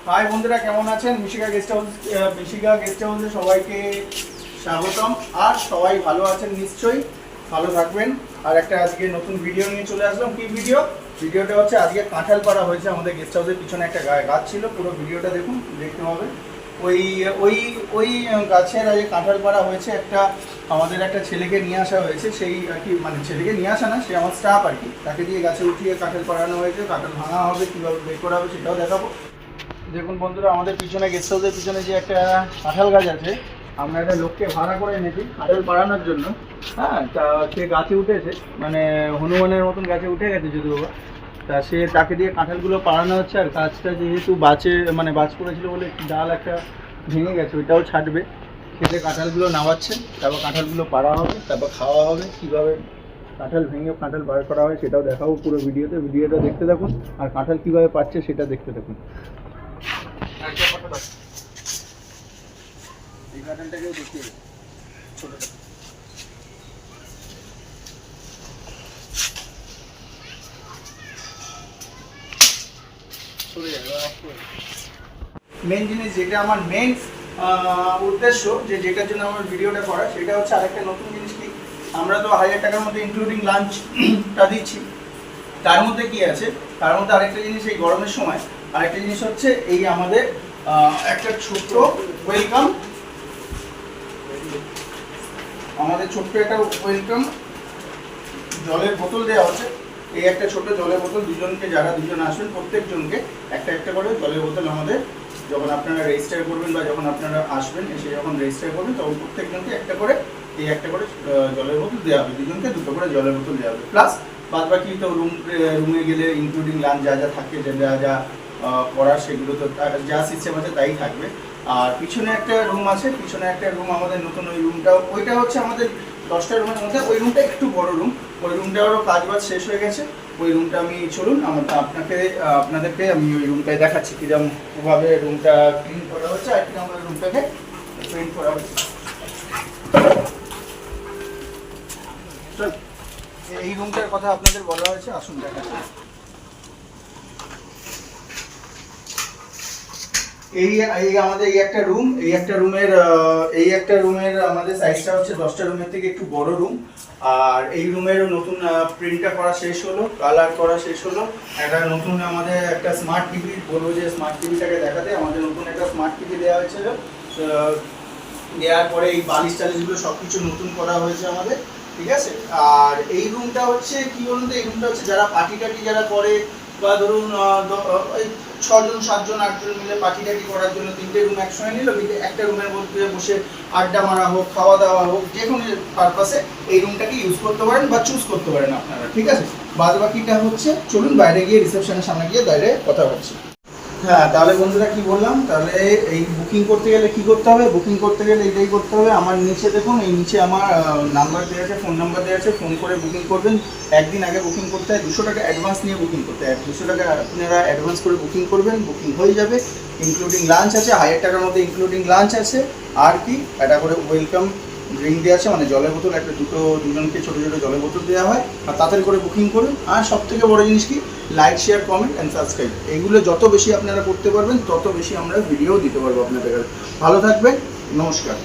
High বন্ধুরা, কেমন আছেন? মিশিকা গেস্ট হাউসে সবাইকে স্বাগতম। আর সবাই ভালো আছেন নিশ্চয়ই, ভালো থাকবেন। আর একটা আজকে নতুন ভিডিও নিয়ে চলে আসলাম। কি ভিডিওটা হচ্ছে আজকে কাঁঠাল পাড়া হয়েছে আমাদের গেস্ট হাউসের পিছনে একটা গাছ ছিল। পুরো ভিডিওটা দেখুন, দেখতে হবে। ওই ওই ওই গাছের আজকে কাঁঠাল পাড়া হয়েছে। আমাদের একটা ছেলেকে নিয়ে আসা হয়েছে, সেই আর কি, মানে ছেলেকে নিয়ে আসা না, সে আমার স্টাফ আর কি। তাকে দিয়ে গাছে উঠিয়ে কাঁঠাল পাড়ানো হয়েছে। কাঁঠাল ভাঙা হবে, কীভাবে বের করা হবে সেটাও দেখাবো। দেখুন বন্ধুরা, আমাদের পিছনে গেস্ট হাউসের পিছনে যে একটা কাঁঠাল গাছ আছে, আমরা একটা লোককে ভাড়া করে এনেছি কাঁঠাল পাড়ানোর জন্য। হ্যাঁ, তা সে গাছে উঠেছে, মানে হনুমানের মতন গাছে উঠে গেছে যদিও বা। তা তাকে দিয়ে কাঁঠালগুলো পাড়ানো হচ্ছে। আর গাছটা যেহেতু বাজ পড়েছিল বলে ডাল একটা ভেঙে গেছে, ওইটাও ছাড়বে। খেতে কাঁঠালগুলো নামাচ্ছে, তারপর কাঁঠালগুলো পাড়া হবে, তারপর খাওয়া হবে। কীভাবে কাঁঠাল ভেঙে কাঁঠাল বার করা হয় সেটাও দেখাবো পুরো ভিডিওটা দেখতে থাকুন। আর কাঁঠাল কীভাবে পাচ্ছে সেটা দেখতে থাকুন। এই কাঁঠালটাকেও দেখিয়ে ছোটটা। মেন জিনিস যেটা আমার মেন উদ্দেশ্য, যেটার জন্য আমার ভিডিওটা করা, সেটা হচ্ছে আরেকটা নতুন জিনিস। কি, আমরা তো 1000 টাকার মধ্যে ইনক্লুডিং লাঞ্চটা দিচ্ছি। তার মধ্যে কি আছে, তার মধ্যে আরেকটা জিনিস, এই গরমের সময় আরেকটা জিনিস হচ্ছে এই আমাদের একটা ছোট্ট ওয়েলকাম, জলের বোতল দেওয়া হচ্ছে। এই একটা ছোট জলের বোতল, দুজনকে, যারা দুজন আসবেন প্রত্যেকজনকে একটা একটা করে জলের বোতল আমাদের, যখন আপনারা রেজিস্টার করবেন বা যখন আপনারা আসবেন, এসে যখন রেজিস্টার করবেন, তখন প্রত্যেকজনকে একটা করে জলের বোতল দেওয়া হবে। দুজনকে দুটো করে জলের বোতল দেওয়া হবে। প্লাস বাদ বাকি তো রুমে গেলে ইনক্লুডিং লাঞ্চ যা থাকে, যা করার, সেগুলো তো যা সিস্টেম আছে তাই থাকবে। আর পিছনে একটা রুম আছে, আমাদের নতুন। ওইটা হচ্ছে আমাদের 10টা রুমের মধ্যে। ওই রুমটা একটু বড় রুম, ওই রুমটারও কাজবাজ শেষ হয়ে গেছে। ওই রুমটা আমি, চলুন আপনাদেরকে আমি ওই রুমটায় দেখাচ্ছি কীরকমভাবে রুমটা ক্লিন করা হচ্ছে আর কিরকম রুমটাকে পেইন্ট করা হচ্ছে। এই রুমটার কথা আপনাদের বলা হয়েছে, আসুন দেখাচ্ছি। আমাদের এই একটা রুমের আমাদের সাইজটা হচ্ছে 10টা রুমের থেকে একটু বড় রুম। আর এই রুমের নতুন প্রিন্টটা করা শেষ হলো, কালার করা শেষ হলো। একটা নতুন আমাদের একটা স্মার্ট টিভি, বলবো যে স্মার্ট টিভিটাকে দেখাতে, আমাদের নতুন একটা স্মার্ট টিভি দেওয়া হয়েছিল। দেওয়ার পরে এই বালিশ টালিশগুলো সব কিছু নতুন করা হয়েছে আমাদের, ঠিক আছে। আর এই রুমটা হচ্ছে কি বলুন তো, এই রুমটা হচ্ছে যারা পার্টি টাটি যারা করে, বা ধরুন ওই 6 জন 7 জন 8 জন মিলে পার্টি টাটি করার জন্য 3টে রুম একসঙ্গে নিল, কিন্তু একটা রুমের মধ্যে বসে আড্ডা মারা হোক, খাওয়া দাওয়া হোক, যে কোনো পারপাসে এই রুমটাকে ইউজ করতে পারেন বা চুজ করতে পারেন আপনারা, ঠিক আছে। বাদ বাকিটা হচ্ছে, চলুন বাইরে গিয়ে রিসেপশনের সামনে গিয়ে বাইরে কথা হচ্ছে। হ্যাঁ, তাহলে বন্ধুরা কি বললাম, তাহলে এই বুকিং করতে গেলে কি করতে হবে? বুকিং করতে গেলে এটাই করতে হবে। আমার নিচে দেখুন, এই নিচে আমার নাম্বার দেওয়া আছে, ফোন নাম্বার দেওয়া আছে। ফোন করে বুকিং করবেন। একদিন আগে বুকিং করতে হয়, 200 টাকা অ্যাডভান্স নিয়ে বুকিং করতে হয়। 200 টাকা আপনারা অ্যাডভান্স করে বুকিং করবেন, বুকিং হয়ে যাবে। ইনক্লুডিং লাঞ্চ আছে, 1000 টাকার মধ্যে ইনক্লুডিং লাঞ্চ আছে। আর কি, একটা করে ওয়েলকাম ড্রিঙ্ক দেওয়া আছে, মানে জলের বোতল, দুজনকে ছোটো ছোটো জলের বোতল দেওয়া হয়। আর তাড়াতাড়ি করে বুকিং করুন। আর সবথেকে বড় জিনিস কি, like, share, comment and subscribe. এইগুলো যত বেশি আপনারা করতে পারবেন, তত বেশি আমরা ভিডিও দিতে পারবো আপনাদের কাছে। ভালো থাকবেন, নমস্কার।